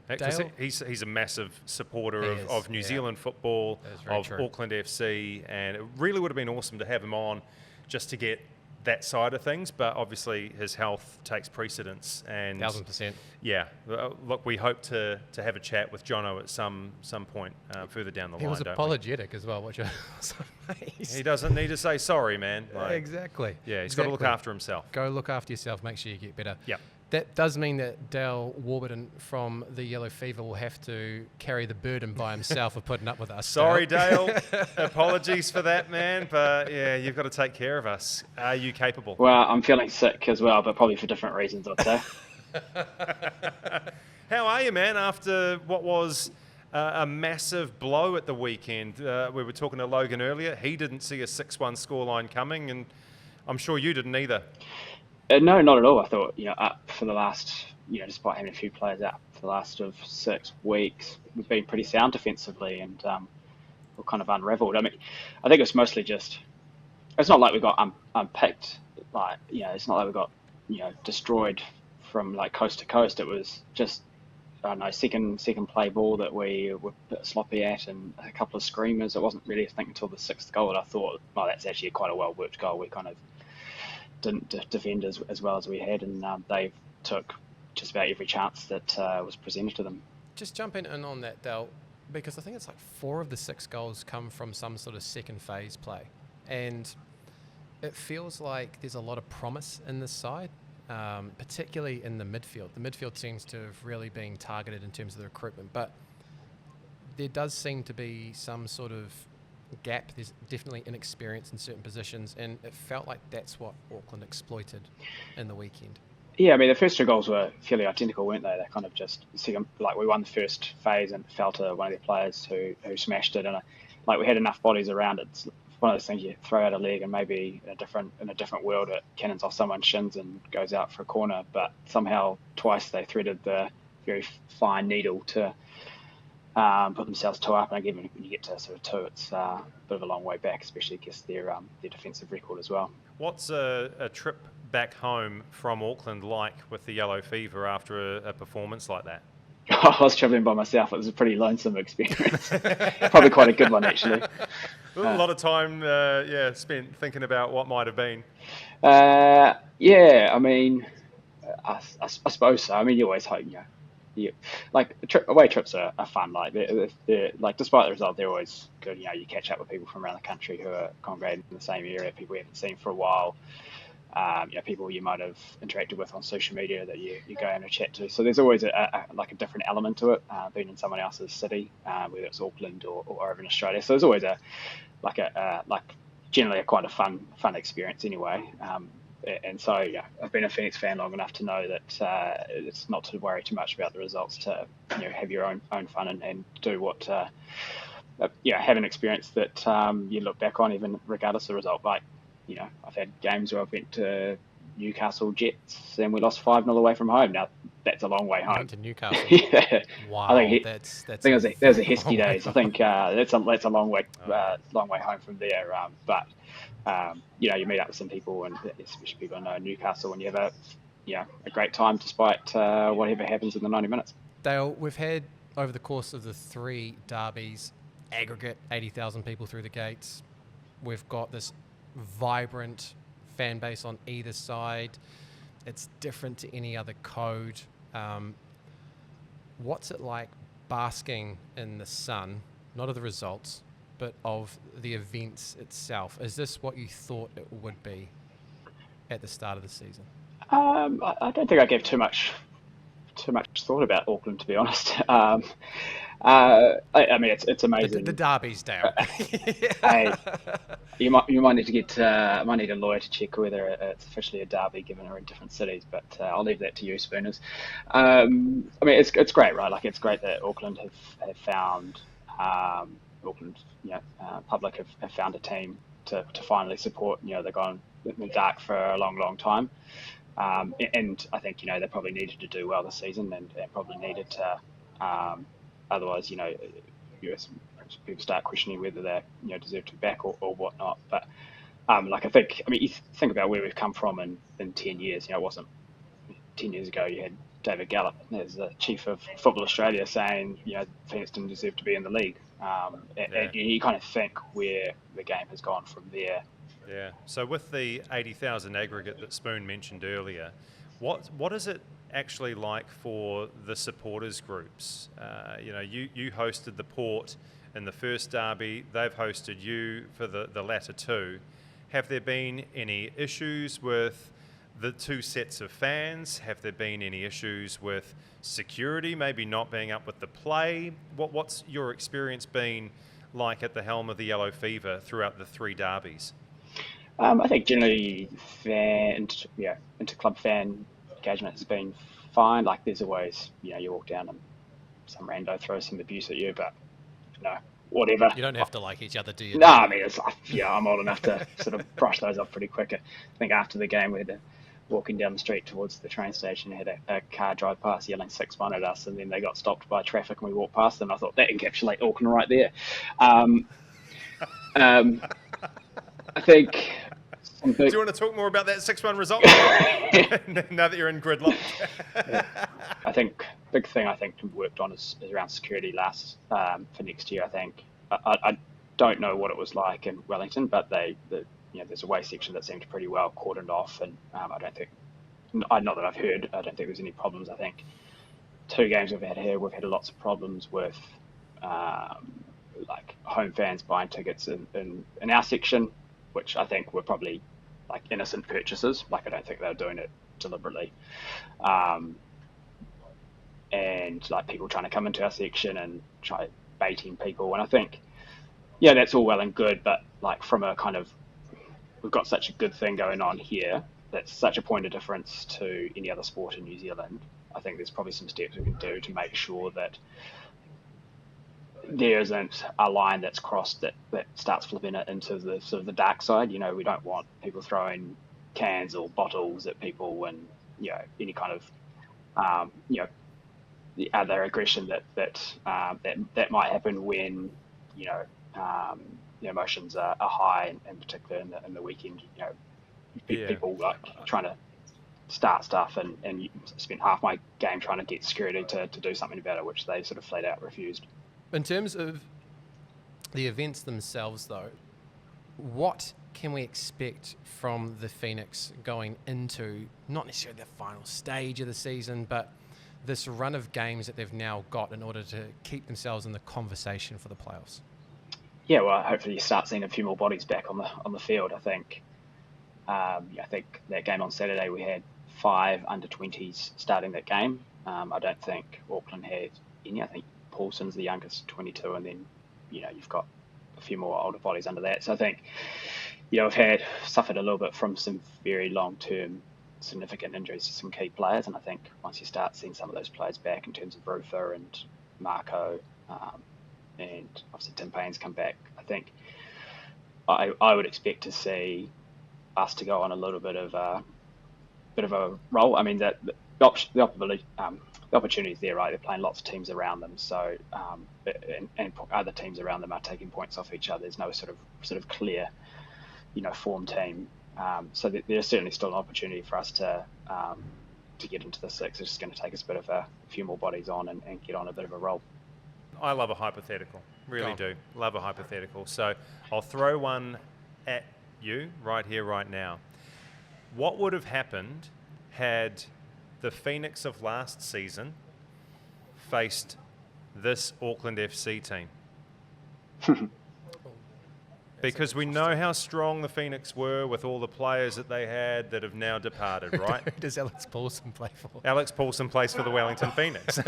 that. 'Cause Dale- he's a massive supporter He of, is, New yeah. Zealand football, That is very of true. Auckland FC, and it really would have been awesome to have him on just to get that side of things, but obviously his health takes precedence. And 1000%. yeah, look, we hope to have a chat with Jono at some point further down the He line. was don't we? apologetic as well, which I was amazed. He doesn't need to say sorry, man. Like, Exactly. yeah, he's got to look Exactly. after himself. Go look after yourself. Make sure you get better. Yep. That does mean that Dale Warburton from the Yellow Fever will have to carry the burden by himself of putting up with us. Sorry, Dale. Apologies for that, man. But yeah, you've got to take care of us. Are you capable? Well, I'm feeling sick as well, but probably for different reasons, I'd say. How are you, man, after what was a massive blow at the weekend? We were talking to Logan earlier. He didn't see a 6-1 scoreline coming, and I'm sure you didn't either. No, not at all. I thought, up for the last despite having a few players out for the last of 6 weeks, we've been pretty sound defensively, and we're kind of unravelled. I mean, I think it's mostly just, it's not like we got unpicked, like, it's not like we got, destroyed from like coast to coast. It was just, I don't know, second play ball that we were a bit sloppy at, and a couple of screamers. It wasn't really, I think, until the 6th goal that I thought, well, that's actually quite a well-worked goal. We kind of didn't defend as well as we had, and they took just about every chance that was presented to them. Just jumping in on that, Dale, because I think it's like 4 of the 6 goals come from some sort of second phase play. And it feels like there's a lot of promise in this side, particularly in the midfield. The midfield seems to have really been targeted in terms of the recruitment, but there does seem to be some sort of gap. There's definitely inexperience in certain positions, and it felt like that's what Auckland exploited in the weekend. Yeah, I mean, the first 2 goals were fairly identical, weren't they? They kind of just, like, we won the first phase and it fell to one of their players who smashed it, and we had enough bodies around it. It's one of those things you throw out a leg, and maybe in a different world it cannons off someone's shins and goes out for a corner, but somehow twice they threaded the very fine needle to put themselves 2 up, and again, when you get to sort of 2, it's a bit of a long way back, especially against their defensive record as well. What's a trip back home from Auckland like with the yellow fever after a performance like that? I was travelling by myself. It was a pretty lonesome experience. Probably quite a good one, actually. A lot of time spent thinking about what might have been. Yeah, I mean, I suppose so. I mean, you always hope, like away trips are fun. Like they're like, despite the result, they're always good. You catch up with people from around the country who are congregated in the same area, people we haven't seen for a while. People you might have interacted with on social media that you go and chat to. So there's always a different element to it, being in someone else's city, whether it's Auckland or over in Australia. So there's always generally quite a fun experience anyway. And so, I've been a Phoenix fan long enough to know that it's not to worry too much about the results, to have your own fun and do what have an experience that you look back on even regardless of the result. Like, I've had games where I've went to Newcastle Jets and we lost 5-0 away from home. Now that's a long way home. Went to Newcastle. Yeah. Wow, I think that's that was a Hesky days. I think that's a long way home from there. But you meet up with some people, and especially people in Newcastle, and you have a great time despite whatever happens in the 90 minutes. Dale, we've had over the course of the 3 derbies, aggregate 80,000 people through the gates. We've got this vibrant fan base on either side. It's different to any other code. What's it like basking in the sun, not of the results, but of the events itself? Is this what you thought it would be at the start of the season? I don't think I gave too much thought about Auckland, to be honest. I mean, it's amazing. The derbies, Dale. Hey, you might need to get might need a lawyer to check whether it's officially a derby, given we're in different cities. But I'll leave that to you, Spooners. I mean, it's great, right? Like, it's great that Auckland have found Auckland, public have found a team to finally support. They've gone in the dark for a long time. And I think, they probably needed to do well this season, and probably needed to, otherwise, people start questioning whether they, deserve to be back or whatnot. But, you think about where we've come from in 10 years. It wasn't 10 years ago you had David Gallop as the chief of Football Australia saying, Phoenix didn't deserve to be in the league. And you kind of think where the game has gone from there. Yeah. So with the 80,000 aggregate that Spoon mentioned earlier, what is it actually like for the supporters groups? You hosted the Port in the first derby. They've hosted you for the latter 2. Have there been any issues with the 2 sets of fans? Have there been any issues with security, maybe not being up with the play? What's your experience been like at the helm of the Yellow Fever throughout the 3 derbies? I think generally inter-club fan engagement has been fine. Like, there's always, you walk down and some rando throws some abuse at you, but, whatever. You don't have to like each other, do you? No, I mean, it's I'm old enough to sort of brush those off pretty quick. I think after the game we had walking down the street towards the train station, had a car drive past yelling 6-1 at us, and then they got stopped by traffic and we walked past them. I thought that encapsulates Auckland right there. I think some Do big, you want to talk more about that 6-1 result now that you're in gridlock? I think big thing I think to be worked on is around security last for next year. I think I don't know what it was like in Wellington, but there's a way section that seemed pretty well cordoned off, and I don't think, not that I've heard, I don't think there's any problems. I think 2 games we've had here, we've had lots of problems with like home fans buying tickets in our section, which I think were probably like innocent purchases. Like I don't think they were doing it deliberately. And like people trying to come into our section and try baiting people. And I think, yeah, that's all well and good, but like from a kind of, we've got such a good thing going on here that's such a point of difference to any other sport in New Zealand. I think there's probably some steps we can do to make sure that there isn't a line that's crossed that starts flipping it into the sort of the dark side. You know, we don't want people throwing cans or bottles at people, and any kind of the other aggression that might happen when the emotions are high, in particular in the weekend. People like trying to start stuff, and you spent half my game trying to get security to do something about it, which they sort of flat out refused. In terms of the events themselves, though, what can we expect from the Phoenix going into not necessarily the final stage of the season, but this run of games that they've now got in order to keep themselves in the conversation for the playoffs? Yeah, well, hopefully you start seeing a few more bodies back on the field. I think that game on Saturday we had 5 under-20s starting that game. I don't think Auckland had any. I think Paulson's the youngest, 22, and then you've got a few more older bodies under that. So I think I've suffered a little bit from some very long-term significant injuries to some key players, and I think once you start seeing some of those players back in terms of Rufer and Marco, and obviously Tim Payne's come back, I think I would expect to see us to go on a little bit of a roll. I mean, the opportunity is there, right? They're playing lots of teams around them, so and other teams around them are taking points off each other. There's no sort of clear, form team. So there's certainly still an opportunity for us to get into the 6. It's just going to take us a few more bodies on and get on a bit of a roll. I love a hypothetical, really do. Love a hypothetical. So I'll throw one at you right here, right now. What would have happened had the Phoenix of last season faced this Auckland FC team? Because we know how strong the Phoenix were with all the players that they had that have now departed, right? Who does Alex Paulson play for? Alex Paulson plays for the Wellington Phoenix.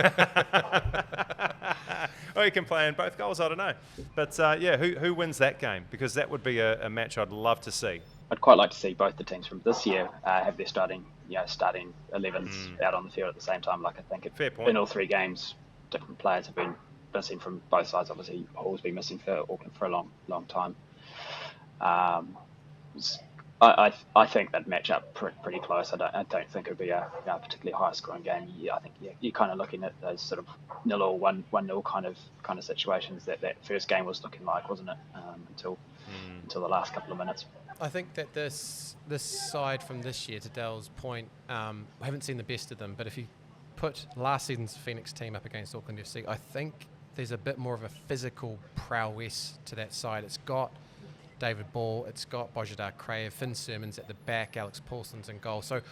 Or he can play in both goals, I don't know. But who wins that game? Because that would be a match I'd love to see. I'd quite like to see both the teams from this year have their starting 11s out on the field at the same time. Like I think in all 3 games, different players have been missing from both sides. Obviously, Hall's been missing for Auckland for a long time. I think that match up pretty close. I don't think it would be a particularly high scoring game. I think you're kind of looking at those sort of 0-0, 1-0 kind of situations that first game was looking like, wasn't it? Until the last couple of minutes. I think that this side from this year, to Dale's point, I haven't seen the best of them, but if you put last season's Phoenix team up against Auckland FC, I think there's a bit more of a physical prowess to that side. It's got David Ball, it's got Bojidar Kraev, Finn Sermons at the back, Alex Paulson's in goal. So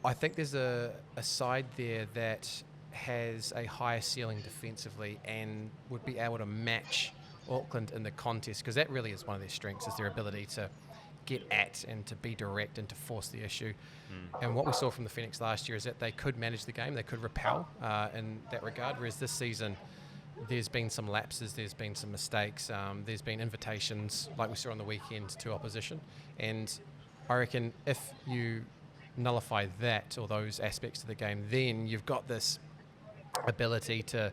I think there's a side there that has a higher ceiling defensively and would be able to match Auckland in the contest, because that really is one of their strengths, is their ability to get at and to be direct and to force the issue. And what we saw from the Phoenix last year is that they could manage the game, they could repel in that regard, whereas this season there's been some lapses, there's been some mistakes, there's been invitations like we saw on the weekend to opposition, and I reckon if you nullify that or those aspects of the game, then you've got this ability to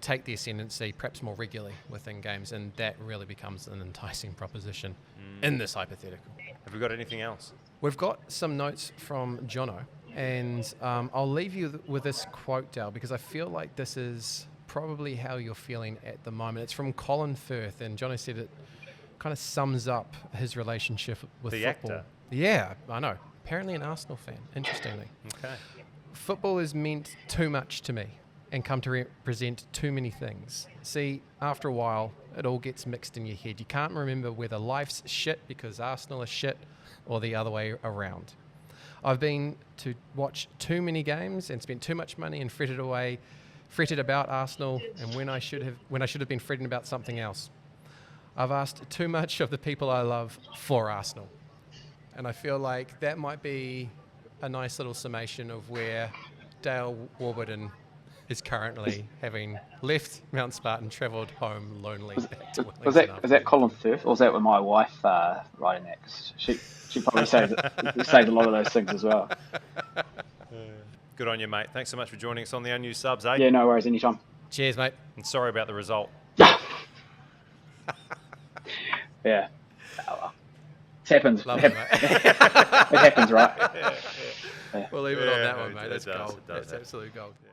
take the ascendancy perhaps more regularly within games, and that really becomes an enticing proposition in this hypothetical. Have we got anything else? We've got some notes from Jono, and I'll leave you with this quote, Dale, because I feel like this is probably how you're feeling at the moment. It's from Colin Firth, and Jono said it kind of sums up his relationship with The football. actor. Yeah, I know. Apparently an Arsenal fan, interestingly. Okay. Football has meant too much to me and come to represent too many things. See, after a while, it all gets mixed in your head. You can't remember whether life's shit because Arsenal is shit or the other way around. I've been to watch too many games and spent too much money and fretted about Arsenal and when I should have been fretting about something else. I've asked too much of the people I love for Arsenal. And I feel like that might be a nice little summation of where Dale Warburton is currently, having left Mount Spartan, travelled home lonely back to Wellington. Was that Colin Firth, or was that with my wife writing that? 'Cause she probably says a lot of those things as well. Good on you, mate. Thanks so much for joining us on the Unused Subs, eh? Yeah, no worries, anytime. Cheers, mate. And sorry about the result. Yeah. Oh, well. It happens. Love it it, mate. happens, right? We'll leave it on that one, it mate. That's does, gold. it does, That's yeah. absolute gold. Yeah.